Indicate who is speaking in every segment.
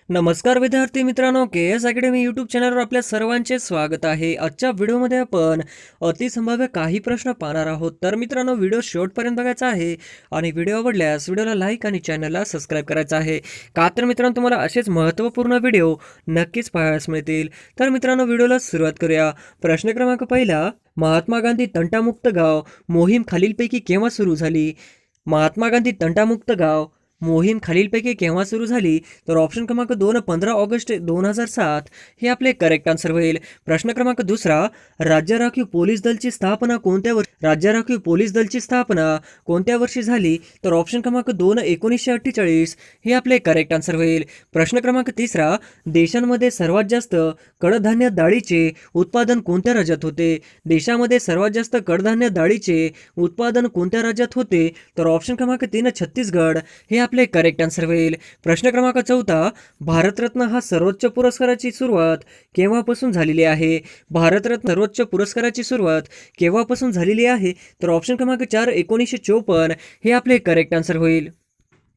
Speaker 1: नमस्कार विद्यार्थी मित्रांनो, के एस अकॅडमी यूट्यूब चॅनलवर आपल्या सर्वांचे स्वागत आहे. आजच्या व्हिडिओमध्ये आपण अतिसंभाव्य काही प्रश्न पाहणार आहोत. तर मित्रांनो, व्हिडिओ शेवटपर्यंत बघायचा आहे आणि व्हिडिओ आवडल्यास व्हिडिओला लाईक आणि चॅनलला सबस्क्राईब करायचं आहे. का तर मित्रांनो, तुम्हाला असेच महत्त्वपूर्ण व्हिडिओ नक्कीच पाहायला मिळतील. तर मित्रांनो, व्हिडिओला सुरुवात करूया. प्रश्न क्रमांक पहिला, महात्मा गांधी तंटामुक्त गाव मोहीम खालीलपैकी केव्हा सुरू झाली? महात्मा गांधी तंटामुक्त गाव मोहीम खालीलपैकी केव्हा सुरू झाली? तर ऑप्शन क्रमांक 2 15 ऑगस्ट 2007 हे आपले करेक्ट आन्सर होईल. प्रश्न क्रमांक दुसरा, राज्य राखीव पोलीस दलची स्थापना कोणत्या वर्षी झाली? तर ऑप्शन क्रमांक 2 1948 हे आपले करेक्ट आन्सर होईल. प्रश्न क्रमांक तिसरा, देशांमध्ये सर्वात जास्त कडधान्य डाळीचे उत्पादन कोणत्या राज्यात होते? देशामध्ये सर्वात जास्त कडधान्य डाळीचे उत्पादन कोणत्या राज्यात होते? तर ऑप्शन क्रमांक 3 छत्तीसगड हे आपले करेक्ट आन्सर होईल. प्रश्न क्रमांक चौथा, भारतरत्न हा सर्वोच्च पुरस्काराची सुरुवात केव्हापासून झालेली आहे? भारतरत्न सर्वोच्च पुरस्काराची सुरुवात केव्हापासून झालेली आहे? तर ऑप्शन क्रमांक 4 1954 हे आपले करेक्ट आन्सर होईल.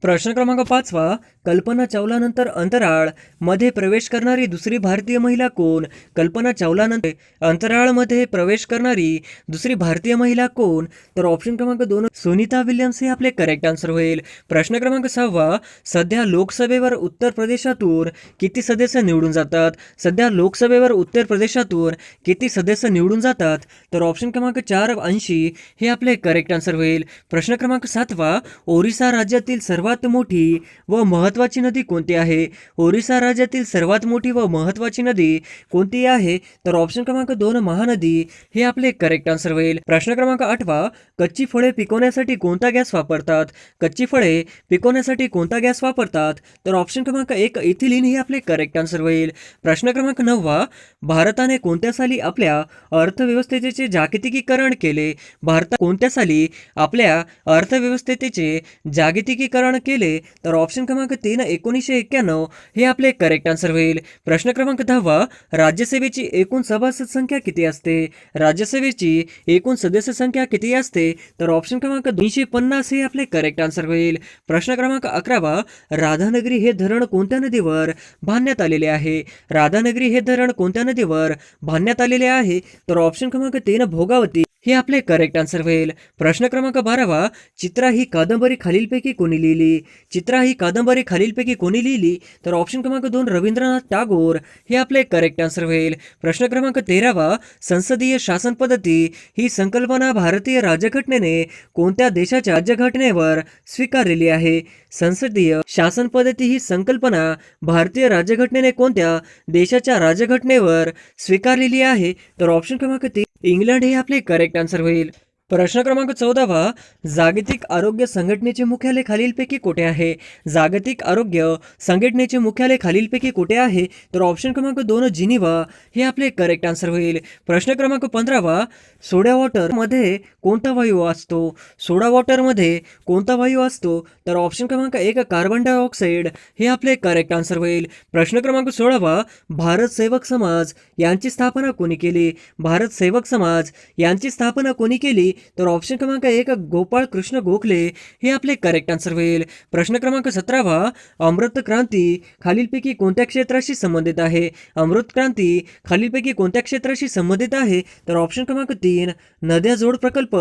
Speaker 1: प्रश्न क्रमांक 5, कल्पना चावलानंतर अंतराळ मध्ये प्रवेश करणारी दुसरी भारतीय महिला कोण? कल्पना चावलानंतर अंतराळमध्ये प्रवेश करणारी दुसरी भारतीय महिला कोण? तर ऑप्शन क्रमांक 2 सुनीता विल्यम्स हे आपले करेक्ट आन्सर होईल. प्रश्न क्रमांक 6, सध्या लोकसभेवर उत्तर प्रदेशातून किती सदस्य निवडून जातात? सध्या लोकसभेवर उत्तर प्रदेशातून किती सदस्य निवडून जातात? तर ऑप्शन क्रमांक 4 80 हे आपले करेक्ट आन्सर होईल. प्रश्न क्रमांक 7, ओरिसा राज्यातील सर्वात मोठी व महत्त्वाची नदी कोणती आहे? ओरिसा राज्यातील सर्वात मोठी व महत्त्वाची नदी कोणती आहे? तर ऑप्शन क्रमांक 2 महानदी हे आपले करेक्ट आन्सर होईल. प्रश्न क्रमांक 8, कच्ची फळे पिकवण्यासाठी कोणता गॅस वापरतात? कच्ची फळे पिकवण्यासाठी कोणता गॅस वापरतात? तर ऑप्शन क्रमांक 1 इथिलीन हे आपले करेक्ट आन्सर होईल. प्रश्न क्रमांक 9, भारताने कोणत्या साली आपल्या अर्थव्यवस्थेचे जागतिकीकरण केले? भारतात कोणत्या साली आपल्या अर्थव्यवस्थेचे जागतिकीकरण केले? तर ऑप्शन क्रमांक 3 1991 हे आपले करेक्ट आन्सर होईल. प्रश्न क्रमांक 10, राज्यसभेची एकूण सभासद संख्या किती असते? राज्यसभेची एकूण सदस्य संख्या किती असते? तर ऑप्शन क्रमांक 250 हे आपले करेक्ट आन्सर होईल. प्रश्न क्रमांक 11, राधानगरी हे धरण कोणत्या नदीवर बांधण्यात आलेले आहे? राधानगरी हे धरण कोणत्या नदीवर बांधण्यात आलेले आहे? तर ऑप्शन क्रमांक 3 भोगावती हे आपले करेक्ट आन्सर होईल. प्रश्न क्रमांक 12, चित्रा ही कादंबरी खालीलपैकी कोणी लिहिली? चित्रा ही कादंबरी खालीलपैकी कोणी लिहिली? तर ऑप्शन क्रमांक 2 रवींद्रनाथ टागोर हे आपले करेक्ट आन्सर होईल. प्रश्न क्रमांक 13, संसदीय शासन पद्धती ही संकल्पना भारतीय राज्यघटनेने कोणत्या देशाच्या राज्यघटनेवर स्वीकारलेली आहे? संसदीय शासन पद्धती ही संकल्पना भारतीय राज्यघटनेने कोणत्या देशाच्या राज्यघटनेवर स्वीकारलेली आहे? तर ऑप्शन क्रमांक 3 इंग्लंड हे आपले करेक्ट आन्सर होईल. प्रश्न क्रमांक 14, जागतिक आरोग्य संघटनेचे मुख्यालय खालीलपैकी कुठे आहे? जागतिक आरोग्य संघटनेचे मुख्यालय खालीलपैकी कुठे आहे? तर ऑप्शन क्रमांक 2 जिनिव्हा हे आपले करेक्ट आन्सर होईल. प्रश्न क्रमांक 15, सोडा वॉटरमध्ये कोणता वायू असतो? सोडा वॉटरमध्ये कोणता वायू असतो? तर ऑप्शन क्रमांक 1 कार्बन डायऑक्साईड हे आपले करेक्ट आन्सर होईल. प्रश्न क्रमांक 16, भारत सेवक समाज यांची स्थापना कोणी केली? भारत सेवक समाज यांची स्थापना कोणी केली? तर ऑप्शन क्रमांक 1 गोपाळ कृष्ण गोखले हे आपले करेक्ट आन्सर होईल. प्रश्न क्रमांक 17, अमृत क्रांती खालीलपैकी कोणत्या क्षेत्राशी संबंधित आहे? अमृत क्रांती खालीलपैकी कोणत्या क्षेत्राशी संबंधित आहे? तर ऑप्शन क्रमांक 3 नद्या जोड प्रकल्प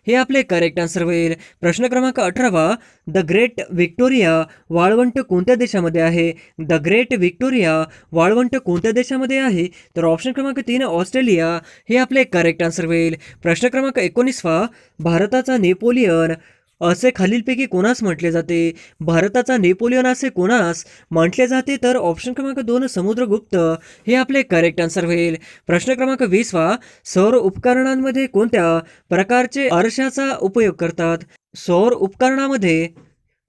Speaker 1: हे आपले करेक्ट आन्सर होईल. प्रश्न क्रमांक 18, द ग्रेट व्हिक्टोरिया वाळवंट कोणत्या देशामध्ये आहे? द ग्रेट व्हिक्टोरिया वाळवंट कोणत्या देशामध्ये आहे? तर ऑप्शन क्रमांक 3 ऑस्ट्रेलिया हे आपले करेक्ट आन्सर होईल. प्रश्न क्रमांक 19, भारताचा नेपोलियन असे खालीलपैकी कोणास म्हटले जाते? भारताचा नेपोलियन असे कोणास म्हटले जाते? तर ऑप्शन क्रमांक 2 समुद्रगुप्त हे आपले करेक्ट आन्सर होईल. प्रश्न क्रमांक 20, सौर उपकरणांमध्ये कोणत्या प्रकारचे आरशाचा उपयोग करतात? सौर उपकरणामध्ये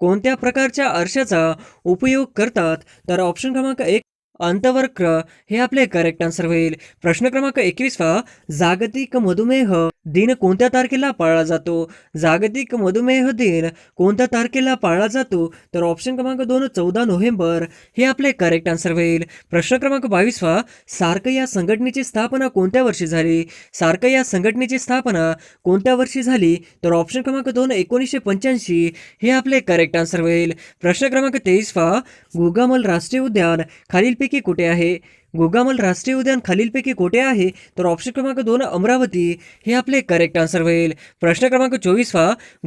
Speaker 1: कोणत्या प्रकारच्या आरशाचा उपयोग करतात? तर ऑप्शन क्रमांक 1 अंतवर्क्र हे आपले करेक्ट आन्सर होईल. प्रश्न क्रमांक 21 जागतिक मधुमेह दिन कोणत्या तारखेला पाळला जातो? जागतिक मधुमेह दिन कोणत्या तारखेला पाळला जातो? तर ऑप्शन क्रमांक 2 14 नोव्हेंबर हे आपले करेक्ट आन्सर होईल. प्रश्न क्रमांक 22 सार्क या संघटनेची स्थापना कोणत्या वर्षी झाली? सार्क या संघटनेची स्थापना कोणत्या वर्षी झाली? तर ऑप्शन क्रमांक 2 1985 हे आपले करेक्ट आन्सर होईल. प्रश्न क्रमांक 23 गुगामल राष्ट्रीय उद्यान खालीलपैकी कुठे आहे? गुगामल राष्ट्रीय उद्यान खालीलपैकी कुठे आहे? तर ऑप्शन क्रमांक 2 अमरावती हे आपले करेक्ट आन्सर होईल. प्रश्न क्रमांक 24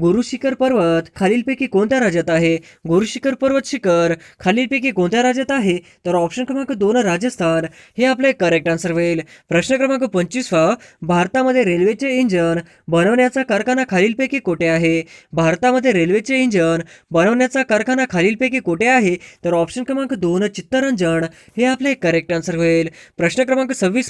Speaker 1: गुरु शिखर पर्वत खालीलपैकी कोणत्या राज्यात आहे? गुरु शिखर पर्वत शिखर खालीलपैकी कोणत्या राज्यात आहे? तर ऑप्शन क्रमांक 2 राजस्थान हे आपले करेक्ट आन्सर होईल. प्रश्न क्रमांक 25 भारतामध्ये रेल्वेचे इंजन बनवण्याचा कारखाना खालीलपैकी कुठे आहे? भारतामध्ये रेल्वेचे इंजन बनवण्याचा कारखाना खालीलपैकी कुठे आहे? तर ऑप्शन क्रमांक 2 चित्तरंजन हे आपले करेक्ट आन्सर होईल. प्रश्न क्रमांक 26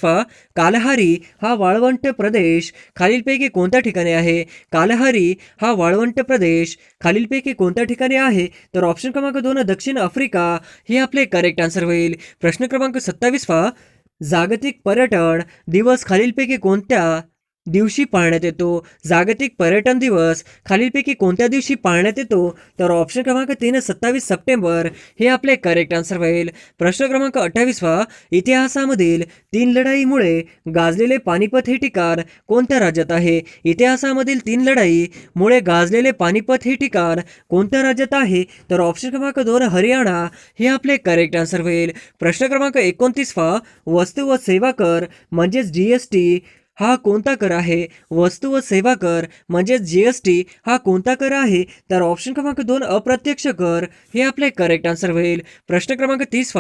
Speaker 1: कालहारी हा वाळवंट प्रदेश खालीलपैकी कोणत्या ठिकाणी आहे? कालहारी हा वाळवंट प्रदेश खालीलपैकी कोणत्या ठिकाणी आहे? तर ऑप्शन क्रमांक 2 दक्षिण आफ्रिका हे आपले करेक्ट आन्सर होईल. प्रश्न क्रमांक 27 जागतिक पर्यटन दिवस खालीलपैकी कोणत्या दिवशी पाळण्यात येतो? जागतिक पर्यटन दिवस खालीलपैकी कोणत्या दिवशी पाळण्यात येतो? तर ऑप्शन क्रमांक 3 27 सप्टेंबर हे आपले करेक्ट आन्सर होईल. प्रश्न क्रमांक 28 इतिहासामधील 3 लढाईमुळे गाजलेले पानिपत हे ठिकाण कोणत्या राज्यात आहे? इतिहासामधील 3 लढाईमुळे गाजलेले पानिपत हे ठिकाण कोणत्या राज्यात आहे? तर ऑप्शन क्रमांक 2 हरियाणा हे आपले करेक्ट आन्सर होईल. प्रश्न क्रमांक 29 वस्तू व सेवा कर म्हणजेच GST हा कोणता कर आहे? वस्तू व सेवा कर म्हणजेच GST हा कोणता कर आहे? तर ऑप्शन क्रमांक 2 अप्रत्यक्ष कर हे आपले करेक्ट आन्सर होईल. प्रश्न क्रमांक 30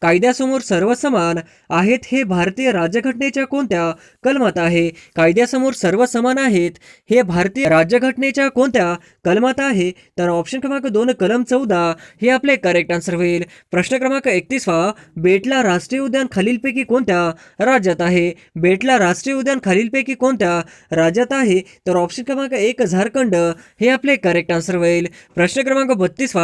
Speaker 1: कायद्यासमोर सर्व समान आहेत हे भारतीय राज्यघटनेच्या कोणत्या कलमात आहे? कायद्यासमोर सर्व समान आहेत हे भारतीय राज्यघटनेच्या कोणत्या कलमात आहे? तर ऑप्शन क्रमांक 2 कलम 14 हे आपले करेक्ट आन्सर होईल. प्रश्न क्रमांक 31 बेटला राष्ट्रीय उद्यान खालीलपैकी कोणत्या राज्यात आहे? बेटला राष्ट्रीय उद्यान खालीलपैकी कोणत्या राज्यात आहे? तर ऑप्शन क्रमांक 1 झारखंड हे आपले करेक्ट आन्सर होईल. प्रश्न क्रमांक 32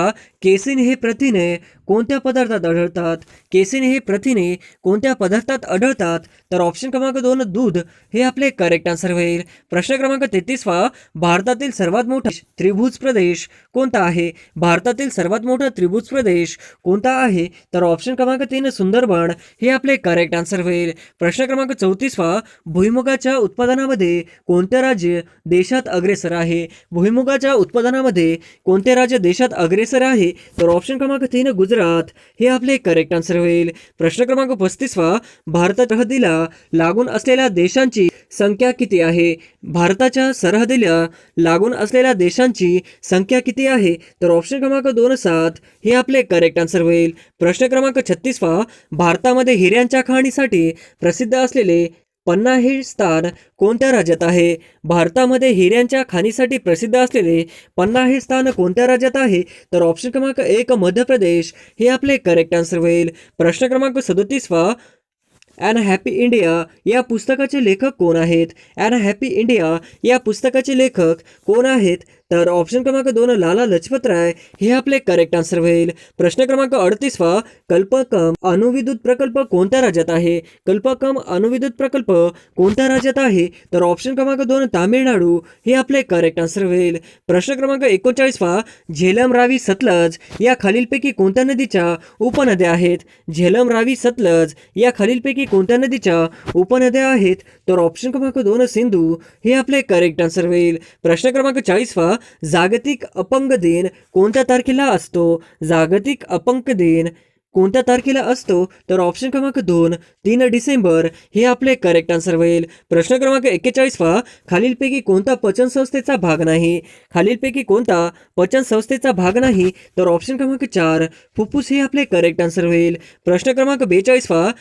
Speaker 1: केसिन हे प्रथिने कोणत्या पदार्थात आढळतात? केसिन हे प्रथिने कोणत्या पदार्थात आढळतात? तर ऑप्शन क्रमांक 2 दूध हे आपले करेक्ट आन्सर होईल. प्रश्न क्रमांक 33 भारतातील सर्वात मोठा त्रिभुज प्रदेश कोणता आहे? भारतातील सर्वात मोठा त्रिभुज प्रदेश कोणता आहे? तर ऑप्शन क्रमांक 3 सुंदरबन हे आपले करेक्ट आन्सर होईल. प्रश्न क्रमांक 34 भुईमुगाच्या उत्पादनामध्ये कोणते राज्य देशात अग्रेसर आहे? भुईमुगाच्या उत्पादनामध्ये कोणते राज्य देशात अग्रेसर आहे? तर ऑप्शन क्रमांक 3 गुजरात हे आपले करेक्ट आन्सर होईल. प्रश्न क्रमांक 35 भारताच्या सरहद्दीला लागून असलेल्या देशांची संख्या किती आहे? भारताच्या सरहद्दीला लागून असलेल्या देशांची संख्या किती आहे? तर ऑप्शन क्रमांक 2 7 हे आपले करेक्ट आन्सर होईल. प्रश्न क्रमांक 36 भारतामध्ये हिऱ्यांच्या खाणीसाठी प्रसिद्ध असलेले पन्ना हे स्थान कोणत्या राज्यात आहे? भारतामध्ये हिऱ्यांच्या खाणीसाठी प्रसिद्ध असलेले पन्ना हे स्थान कोणत्या राज्यात आहे? तर ऑप्शन क्रमांक 1 मध्य प्रदेश हे आपले करेक्ट आन्सर होईल. प्रश्न क्रमांक 37 ॲन हॅपी इंडिया या पुस्तकाचे लेखक कोण आहेत? ॲन हॅपी इंडिया या पुस्तकाचे लेखक कोण आहेत? तर ऑप्शन क्रमांक 2 लाला लजपत राय हे आपले करेक्ट आन्सर होईल. प्रश्न क्रमांक 38 कल्पकम अणुविद्युत प्रकल्प कोणत्या राज्यात आहे? कल्पकम अणुविद्युत प्रकल्प कोणत्या राज्यात आहे? तर ऑप्शन क्रमांक 2 तामिळनाडू हे आपले करेक्ट आन्सर होईल. प्रश्न क्रमांक 39 झेलम रावी सतलज या खालीलपैकी कोणत्या नदीच्या उपनद्या आहेत? झेलम रावी सतलज या खालीलपैकी कोणत्या नदीच्या उपनद्या आहेत? तर ऑप्शन क्रमांक 2 सिंधू हे आपले करेक्ट आन्सर होईल. प्रश्न क्रमांक 40 जागतिक अपंग दिन कोणत्या तारखेला असतो? जागतिक अपंग दिन कोणत्या तारखेला असतो? तर ऑप्शन क्रमांक 2 3 डिसेंबर हे आपले करेक्ट आन्सर होईल. प्रश्न क्रमांक 41 खालीलपैकी कोणता पचन संस्थेचा भाग नाही? खालीलपैकी कोणता पचन संस्थेचा भाग नाही? तर ऑप्शन क्रमांक 4 फुफ्फुस हे आपले करेक्ट आन्सर होईल. प्रश्न क्रमांक 42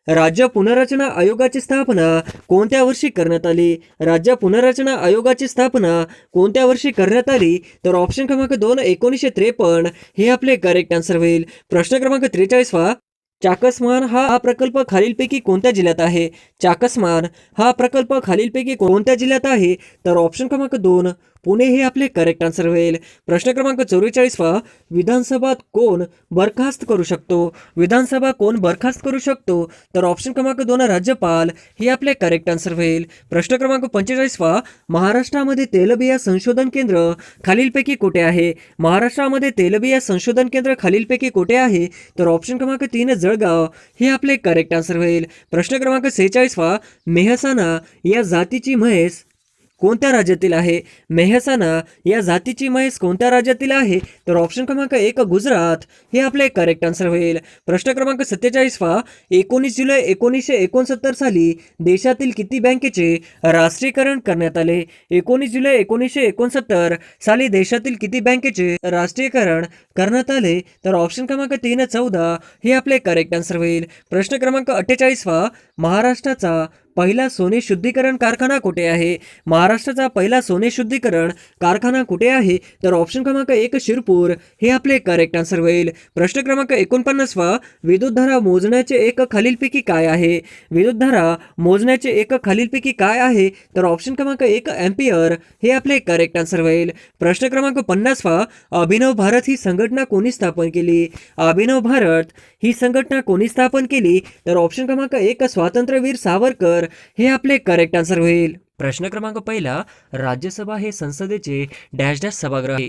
Speaker 1: राज्य पुनर्रचना आयोगाची स्थापना कोणत्या वर्षी करण्यात आली? राज्य पुनर्रचना आयोगाची स्थापना कोणत्या वर्षी करण्यात आली? तर ऑप्शन क्रमांक 2 1953 हे आपले करेक्ट आन्सर होईल. प्रश्न क्रमांक 43 चाकसमान हा प्रकल्प खालीलपैकी कोणत्या जिल्ह्यात आहे? चाकसमान हा प्रकल्प खालीलपैकी कोणत्या जिल्ह्यात आहे? तर ऑप्शन क्रमांक 2 पुणे हे आपले करेक्ट आन्सर होईल. प्रश्न क्रमांक 44 विधानसभा कोण बरखास्त करू शकतो? विधानसभा कोण बरखास्त करू शकतो? तर ऑप्शन क्रमांक 2 राज्यपाल हे आपले करेक्ट आन्सर होईल. प्रश्न क्रमांक 45 महाराष्ट्रामध्ये तेलबिया संशोधन केंद्र खालीलपैकी कुठे आहे? महाराष्ट्रामध्ये तेलबिया संशोधन केंद्र खालीलपैकी कुठे आहे? तर ऑप्शन क्रमांक 3 जळगाव हे आपले करेक्ट आन्सर होईल. प्रश्न क्रमांक 46 मेहसाणा या जातीची म्हैस कोणत्या राज्यातील आहे? मेहसाणा या जातीची म्हैस कोणत्या राज्यातील आहे? तर ऑप्शन क्रमांक 1 गुजरात हे आपले करेक्ट आन्सर होईल. प्रश्न क्रमांक 47 19 जुलै 1969 साली देशातील किती बँकेचे राष्ट्रीयकरण करण्यात आले? 19 जुलै 1969 साली देशातील किती बँकेचे राष्ट्रीयकरण करण्यात आले? तर ऑप्शन क्रमांक 3 14 हे आपले करेक्ट आन्सर होईल. प्रश्न क्रमांक 48 महाराष्ट्राचा पहिला सोने शुद्धीकरण कारखाना कुठे आहे? महाराष्ट्राचा पहिला सोने शुद्धीकरण कारखाना कुठे आहे? तर ऑप्शन क्रमांक 1 शिरपूर हे आपले करेक्ट आन्सर होईल. प्रश्न क्रमांक 49 विद्युतधारा मोजण्याचे एकक खालीलपैकी काय आहे? विद्युतधारा मोजण्याचे एकक खालीलपैकी काय आहे? तर ऑप्शन क्रमांक 1 एम्पियर हे आपले करेक्ट आन्सर होईल. प्रश्न क्रमांक 50 अभिनव भारत ही संघटना कोणी स्थापन केली? अभिनव भारत ही संघटना कोणी स्थापन केली? तर ऑप्शन क्रमांक 1 स्वातंत्र्यवीर सावरकर हे आपले करेक्ट आन्सर होईल. प्रश्न क्रमांक 1 राज्यसभा हे संसदेचे डॅश डॅश सभागृह आहे.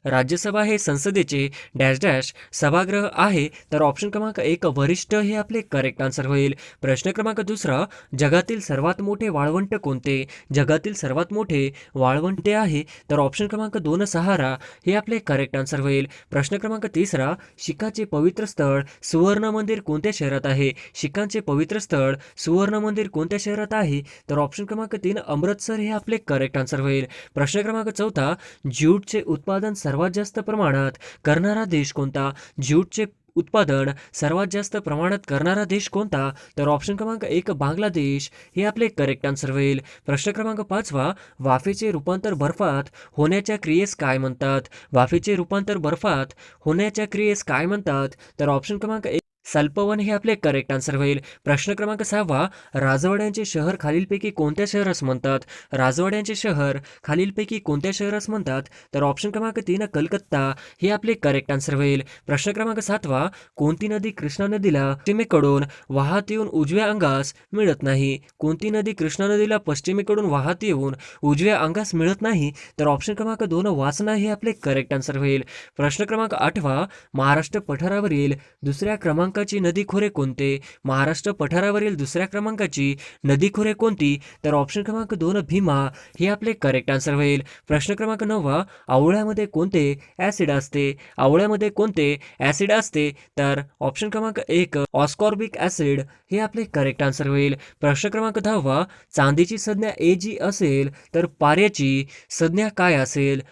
Speaker 1: राज्यसभा हे संसदेचे डॅश डॅश सभागृह आहे. तर ऑप्शन क्रमांक 1 वरिष्ठ हे आपले करेक्ट आन्सर होईल. प्रश्न क्रमांक 2 जगातील सर्वात मोठे वाळवंट कोणते? जगातील सर्वात मोठे वाळवंट आहे. तर ऑप्शन क्रमांक 2 सहारा हे आपले करेक्ट आन्सर होईल. प्रश्न क्रमांक 3 शीखांचे पवित्र स्थळ सुवर्ण मंदिर कोणत्या शहरात आहे? शीखांचे पवित्र स्थळ सुवर्ण मंदिर कोणत्या शहरात आहे? तर ऑप्शन क्रमांक 3 अमृतसर हे आपले करेक्ट आन्सर होईल. प्रश्न क्रमांक 4 ज्यूटचे उत्पादन सर्वात जास्त प्रमाणात करणारा देश कोणता? ज्यूटचे उत्पादन सर्वात जास्त प्रमाणात करणारा देश कोणता? तर ऑप्शन क्रमांक 1 बांगलादेश हे आपले करेक्ट आन्सर होईल. प्रश्न क्रमांक 5 वाफेचे रूपांतर बर्फात होण्याच्या क्रियेस काय म्हणतात? वाफेचे रूपांतर बर्फात होण्याच्या क्रियेस काय म्हणतात? तर ऑप्शन क्रमांक 1 सल्पवन हे आपले करेक्ट आन्सर होईल. प्रश्न क्रमांक 6 राजवाड्यांचे शहर खालीलपैकी कोणत्या शहरास म्हणतात? राजवाड्यांचे शहर खालीलपैकी कोणत्या शहरास म्हणतात? तर ऑप्शन क्रमांक 3 कलकत्ता हे आपले करेक्ट आन्सर होईल. प्रश्न क्रमांक 7 कोणती नदी कृष्णा नदीला पश्चिमेकडून वाहत येऊन उजव्या अंगास मिळत नाही? कोणती नदी कृष्णा नदीला पश्चिमेकडून वाहत येऊन उजव्या अंगास मिळत नाही? तर ऑप्शन क्रमांक 2 वासना हे आपले करेक्ट आन्सर होईल. प्रश्न क्रमांक 8 महाराष्ट्र पठारावरील दुसऱ्या क्रमांकाची नदीखोरे कोणते? महाराष्ट्र पठारावरील दुसऱ्या क्रमांकाची नदीखोरे कोणती? तर ऑप्शन क्रमांक 2 भीमा हे आपले करेक्ट आन्सर होईल. प्रश्न क्रमांक 9 आवळ्यामध्ये कोणते ऍसिड असते? आवळ्यामध्ये कोणते ऍसिड असते? तर ऑप्शन क्रमांक 1 ऑस्कॉर्बिक ऍसिड हे आपले करेक्ट आन्सर होईल. प्रश्न क्रमांक 10 चांदीची संज्ञा AG असेल तर पाऱ्याची संज्ञा काय असेल?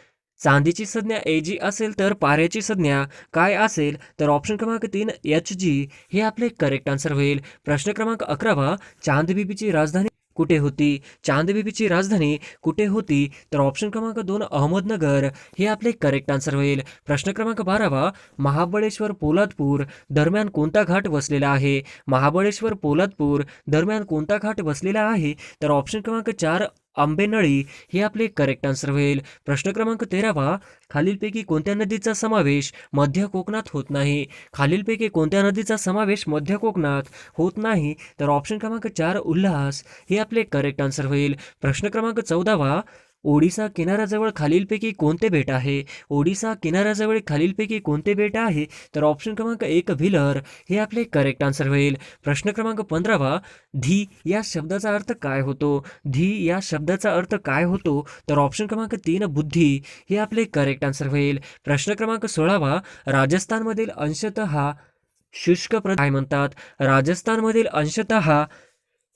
Speaker 1: चांदीची संज्ञा AG असेल तर पाऱ्याची संज्ञा काय असेल? तर ऑप्शन क्रमांक 3 HG हे आपले करेक्ट आन्सर होईल. प्रश्न क्रमांक 11 चांदबिबीची राजधानी कुठे होती? चांदबिबीची राजधानी कुठे होती? तर ऑप्शन क्रमांक 2 अहमदनगर हे आपले करेक्ट आन्सर होईल. प्रश्न क्रमांक 12 महाबळेश्वर पोलादपूर दरम्यान कोणता घाट वसलेला आहे? महाबळेश्वर पोलादपूर दरम्यान कोणता घाट वसलेला आहे? तर ऑप्शन क्रमांक 4 आंबेनळी हे आपले करेक्ट आन्सर होईल. प्रश्न क्रमांक 13 खालीलपैकी कोणत्या नदीचा समावेश मध्य कोकणात होत नाही? खालीलपैकी कोणत्या नदीचा समावेश मध्य कोकणात होत नाही? तर ऑप्शन क्रमांक 4 उल्हास हे आपले करेक्ट आन्सर होईल. प्रश्न क्रमांक 14 ओडिसा किनाऱ्याजवळ खालीलपैकी कोणते बेट आहे? ओडिसा किनाऱ्याजवळ खालीलपैकी कोणते बेट आहे? तर ऑप्शन क्रमांक 1 व्हीलर हे आपले करेक्ट आन्सर होईल. प्रश्न क्रमांक 15 धी या शब्दाचा अर्थ काय होतो? धी या शब्दाचा अर्थ काय होतो? तर ऑप्शन क्रमांक 3 बुद्धी हे आपले करेक्ट आन्सर होईल. प्रश्न क्रमांक 16 राजस्थानमधील अंशतः शुष्क प्रदेश काय म्हणतात? राजस्थानमधील अंशतः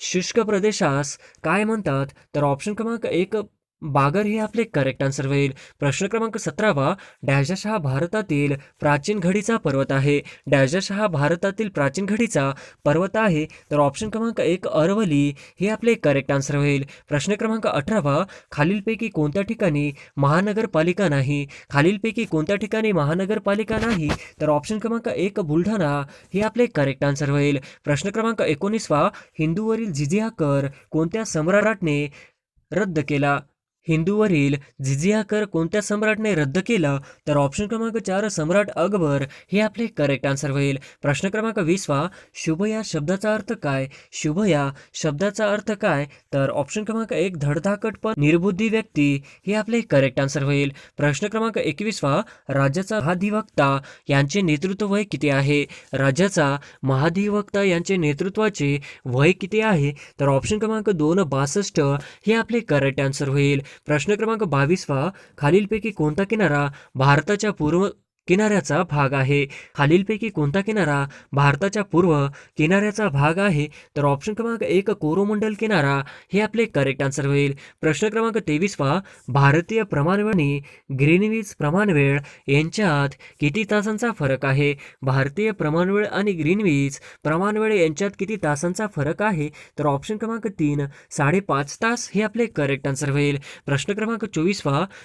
Speaker 1: शुष्क प्रदेशास काय म्हणतात? तर ऑप्शन क्रमांक 1 बागर हे आपले करेक्ट आन्सर होईल. प्रश्न क्रमांक 17 डॅश हा भारतातील प्राचीन घडीचा पर्वत आहे. डॅश हा भारतातील प्राचीन घडीचा पर्वत आहे. तर ऑप्शन क्रमांक 1 अरवली हे आपले करेक्ट आन्सर होईल. प्रश्न क्रमांक 18 खालीलपैकी कोणत्या ठिकाणी महानगरपालिका नाही? खालीलपैकी कोणत्या ठिकाणी महानगरपालिका नाही? तर ऑप्शन क्रमांक 1 बुलढाणा हे आपले करेक्ट आन्सर होईल. प्रश्न क्रमांक 19 हिंदूवरील जिझिया कर कोणत्या सम्राटाने रद्द केला? हिंदूवरील जिझिया कर कोणत्या सम्राटने रद्द केला? तर ऑप्शन क्रमांक 4 सम्राट अकबर हे आपले करेक्ट आन्सर होईल. प्रश्न क्रमांक 20 शुभ या शब्दाचा अर्थ काय? शुभ या शब्दाचा अर्थ काय? तर ऑप्शन क्रमांक 1 धडधाकट पण निर्बुद्धी व्यक्ती हे आपले करेक्ट आन्सर होईल. प्रश्न क्रमांक 21 राज्याचा महाधिवक्ता यांचे नेतृत्व वय किती आहे? राज्याचा महाधिवक्ता यांचे नेतृत्वाचे वय किती आहे? तर ऑप्शन क्रमांक 2 62 हे आपले करेक्ट आन्सर होईल. प्रश्न क्रमांक 22 खालीलपैकी कोणता किनारा भारताच्या पूर्व किनाऱ्याचा भाग आहे? खालीलपैकी कोणता किनारा भारताच्या पूर्व किनाऱ्याचा भाग आहे? तर ऑप्शन क्रमांक 1 कोरोमंडल किनारा हे आपले करेक्ट आन्सर होईल. प्रश्न क्रमांक 23 भारतीय प्रमाणवेळ आणि ग्रीनविच प्रमाणवेळ यांच्यात किती तासांचा फरक आहे? भारतीय प्रमाणवेळ आणि ग्रीनविच प्रमाणवेळ यांच्यात किती तासांचा फरक आहे? तर ऑप्शन क्रमांक 3 5.5 तास हे आपले करेक्ट आन्सर होईल. प्रश्न क्रमांक 24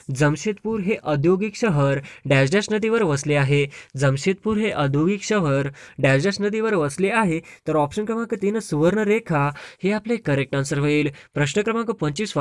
Speaker 1: जमशेदपूर हे औद्योगिक शहर डॅश डॅश नदीवर वसले आहे. जमशेदपूर हे औद्योगिक शहर डॅश डॅश नदीवर वसले आहे. तर ऑप्शन क्रमांक 3 सुवर्णरेखा हे आपले करेक्ट आन्सर होईल. प्रश्न क्रमांक 25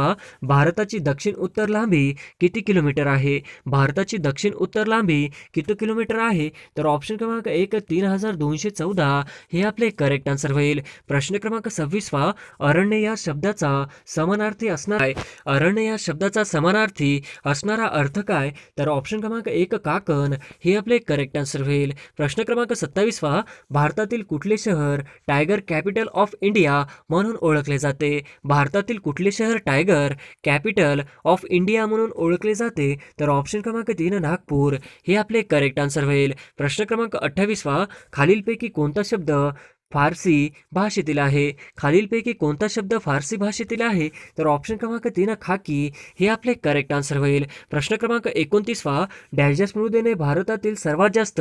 Speaker 1: भारताची दक्षिण उत्तर लांबी किती किलोमीटर आहे? भारताची दक्षिण उत्तर लांबी किती किलोमीटर आहे? तर ऑप्शन क्रमांक 1 3214 हे आपले करेक्ट आन्सर होईल. प्रश्न क्रमांक 26 अरण्य या शब्दाचा समानार्थी असणार आहे. अरण्य या शब्दाचा समानार्थी असणारा अर्थ काय? तर ऑप्शन क्रमांक 1 काकण हे आपले करेक्ट आन्सर होईल. प्रश्न क्रमांक 27 भारतातील कुठले शहर टायगर कॅपिटल ऑफ इंडिया म्हणून ओळखले जाते? भारतातील कुठले शहर टायगर कॅपिटल ऑफ इंडिया म्हणून ओळखले जाते? तर ऑप्शन क्रमांक 3 नागपूर हे आपले करेक्ट आन्सर होईल. प्रश्न क्रमांक 28 खालीलपैकी कोणता शब्द फारसी भाषेतील आहे? खालीलपैकी कोणता शब्द फारसी भाषेतील आहे? तर ऑप्शन क्रमांक 3 खाकी हे आपले करेक्ट आन्सर होईल. प्रश्न क्रमांक 29 डॅश डॅश मृदेने भारतातील सर्वात जास्त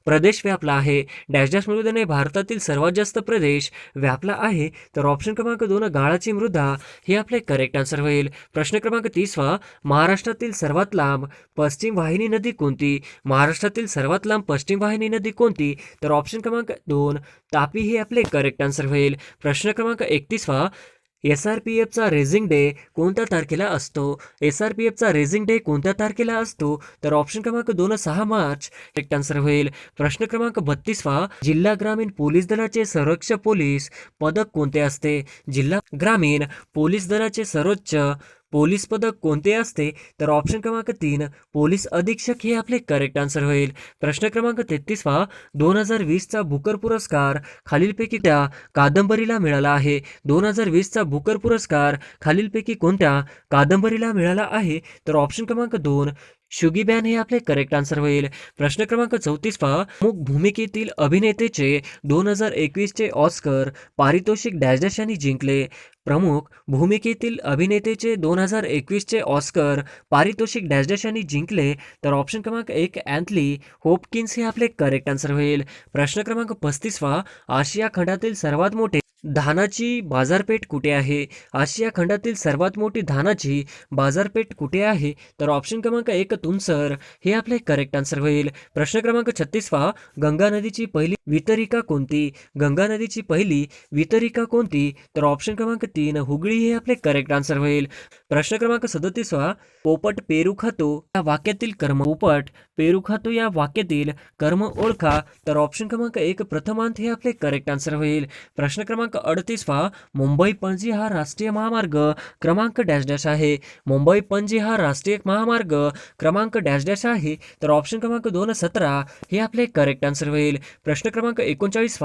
Speaker 1: प्रदेश व्यापला आहे. डॅश डॅश मृदेने भारतातील सर्वात जास्त प्रदेश व्यापला आहे. तर ऑप्शन क्रमांक 2 गाळाची मृदा हे आपले करेक्ट आन्सर होईल. प्रश्न क्रमांक 30 महाराष्ट्रातील सर्वात लांब पश्चिम वाहिनी नदी कोणती? महाराष्ट्रातील सर्वात लांब पश्चिम वाहिनी नदी कोणती? तर ऑप्शन क्रमांक 2 तापी हे आपले करेक्ट आन्सर होईल. प्रश्न क्रमांक 31 SRPFचा रेझिंग डे कोणत्या तारखेला असतो? SRPFचा रेझिंग डे कोणत्या तारखेला असतो? तर ऑप्शन क्रमांक 2 6 मार्च करेक्ट आन्सर होईल. प्रश्न क्रमांक 32 जिल्हा ग्रामीण पोलीस दलाचे सर्वोच्च पोलीस पदक कोणते असते? जिल्हा ग्रामीण पोलीस दलाचे सर्वोच्च पोलीस पदक कोणते असते? तर ऑप्शन क्रमांक 3 पोलीस अधीक्षक हे आपले करेक्ट आन्सर होईल. प्रश्न क्रमांक 33 2020चा बुकर पुरस्कार खालीलपैकी त्या कादंबरीला मिळाला आहे? 2020चा बुकर पुरस्कार खालीलपैकी कोणत्या कादंबरीला मिळाला आहे? तर ऑप्शन क्रमांक 2 शुगीबॅन हे आपले करेक्ट आन्सर होईल. प्रश्न क्रमांक 34 प्रमुख भूमिकेतील अभिनेतेचे 2021चे ऑस्कर पारितोषिक डॅश डॅश यांनी जिंकले? प्रमुख भूमिकेतील अभिनेतेचे 2021चे ऑस्कर पारितोषिक डॅश डॅश यांनी जिंकले? तर ऑप्शन क्रमांक 1 अँथनी होपकिन्स हे आपले करेक्ट आन्सर होईल. प्रश्न क्रमांक 35 आशिया खंडातील सर्वात मोठे धानाची बाजारपेठ कुठे आहे? आशिया खंडातील सर्वात मोठी धानाची बाजारपेठ कुठे आहे? तर ऑप्शन क्रमांक 1 तुमसर हे आपले करेक्ट आन्सर होईल. प्रश्न क्रमांक 36 गंगा नदीची पहिली वितरिका कोणती? गंगा नदीची पहिली वितरिका कोणती? तर ऑप्शन क्रमांक 3 हुगळी हे आपले करेक्ट आन्सर होईल. प्रश्न क्रमांक 37 पोपट पेरू खातो या वाक्यातील कर्म पोपट पेरू खातो या वाक्यातील कर्म ओळखा? तर ऑप्शन क्रमांक 1 प्रथमांत हे आपले करेक्ट आन्सर होईल. प्रश्न क्रमांक 38 मुंबई पणजी हा राष्ट्रीय महामार्ग क्रमांक डॅश डॅश आहे? मुंबई पणजी हा राष्ट्रीय महामार्ग क्रमांक डॅश डॅश आहे? तर ऑप्शन क्रमांक 2 17 हे आपले करेक्ट आन्सर होईल. प्रश्न क्रमांक 39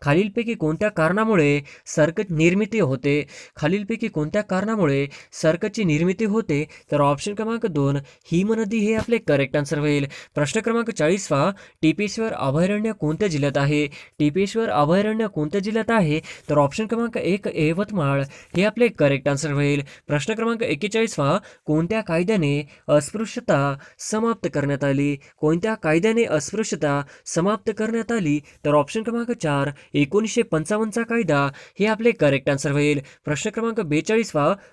Speaker 1: खालीलपैकी कोणत्या कारणामुळे सर्कची निर्मिती होते? खालीलपैकी कोणत्या कारणामुळे सर्कची निर्मिती होते? तर ऑप्शन क्रमांक 2 हिमनदी हे आपले करेक्ट आन्सर होईल. प्रश्न क्रमांक 40 टिपेश्वर अभयारण्य कोणत्या जिल्ह्यात आहे? टिपेश्वर अभयारण्य कोणत्या जिल्ह्यात आहे? तर ऑप्शन क्रमांक 1 यवतमाळ हे आपले करेक्ट आन्सर होईल. प्रश्न क्रमांक 41 कोणत्या कायद्याने अस्पृश्यता समाप्त करण्यात आली? कोणत्या कायद्याने अस्पृश्यता समाप्त करण्यात आली? तर ऑप्शन क्रमांक 4 1955चा कायदा हे आपले करेक्ट आन्सर होईल. प्रश्न क्रमांक 42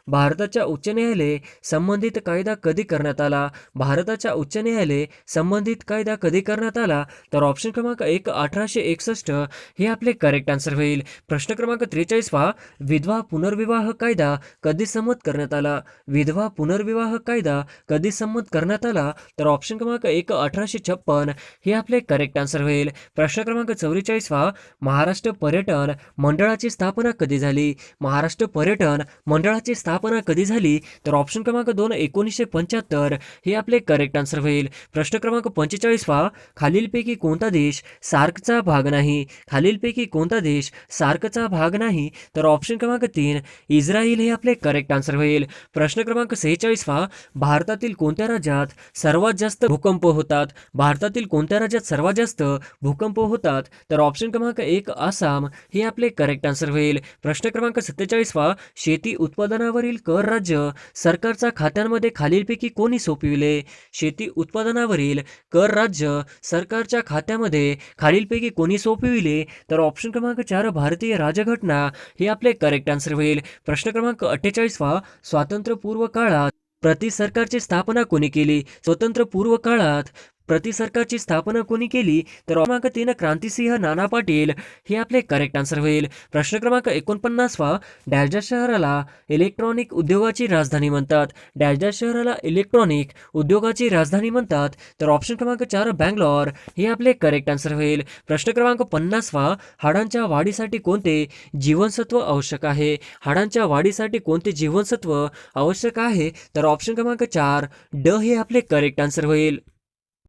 Speaker 1: भारताच्या उच्च न्यायालय संबंधित कायदा कधी करण्यात आला? भारताच्या उच्च न्यायालय संबंधित कायदा कधी करण्यात आला? तर ऑप्शन क्रमांक 1 1861 हे आपले करेक्ट आन्सर होईल. प्रश्न क्रमांक क्रमांक 43 विधवा पुनर्विवाह कायदा कधी संमत करण्यात आला? विधवा पुनर्विवाह कायदा कधी संमत करण्यात आला? तर ऑप्शन क्रमांक 1 1856 हे आपले करेक्ट आन्सर होईल. प्रश्न क्रमांक 44 महाराष्ट्र पर्यटन मंडळाची स्थापना कधी झाली? महाराष्ट्र पर्यटन मंडळाची स्थापना कधी झाली? तर ऑप्शन क्रमांक 2 1975 हे आपले करेक्ट आन्सर होईल. प्रश्न क्रमांक 45 खालीलपैकी कोणता देश सार्कचा भाग नाही? खालीलपैकी कोणता देश सार्कचा भाग नाही? तर ऑप्शन क्रमांक 3 इस्रायल हे आपले करेक्ट आन्सर होईल. प्रश्न क्रमांक 46 भारतातील कोणत्या राज्यात सर्वात जास्त भूकंप होतात? भारतातील कोणत्या राज्यात सर्वात जास्त भूकंप होतात? तर ऑप्शन क्रमांक 1 आसाम हे आपले करेक्ट आन्सर होईल. प्रश्न क्रमांक 47 शेती उत्पादनावरील कर राज्य सरकारच्या खात्यांमध्ये खालीलपैकी कोणी सोपविले? शेती उत्पादनावरील कर राज्य सरकारच्या खात्यामध्ये खालीलपैकी कोणी सोपविले? तर ऑप्शन क्रमांक 4 भारतीय राज्यघटना हे आपले करेक्ट आन्सर होईल. प्रश्न क्रमांक 48 स्वातंत्र्यपूर्व काळात प्रति सरकारची स्थापना कोणी केली? स्वातंत्र्यपूर्व काळात प्रति सरकारची स्थापना कोणी केली? तर क्रमांक 3 क्रांतिसिंह नाना पाटील हे आपले करेक्ट आन्सर होईल. प्रश्न क्रमांक 49 डॅश डॅश शहराला इलेक्ट्रॉनिक उद्योगाची राजधानी म्हणतात? डॅश डॅश शहराला इलेक्ट्रॉनिक उद्योगाची राजधानी म्हणतात? तर ऑप्शन क्रमांक 4 बँगलोर हे आपले करेक्ट आन्सर होईल. प्रश्न क्रमांक 50 हाडांच्या वाढीसाठी कोणते जीवनसत्व आवश्यक आहे? हाडांच्या वाढीसाठी कोणते जीवनसत्व आवश्यक आहे? तर ऑप्शन क्रमांक 4 ड हे आपले करेक्ट आन्सर होईल.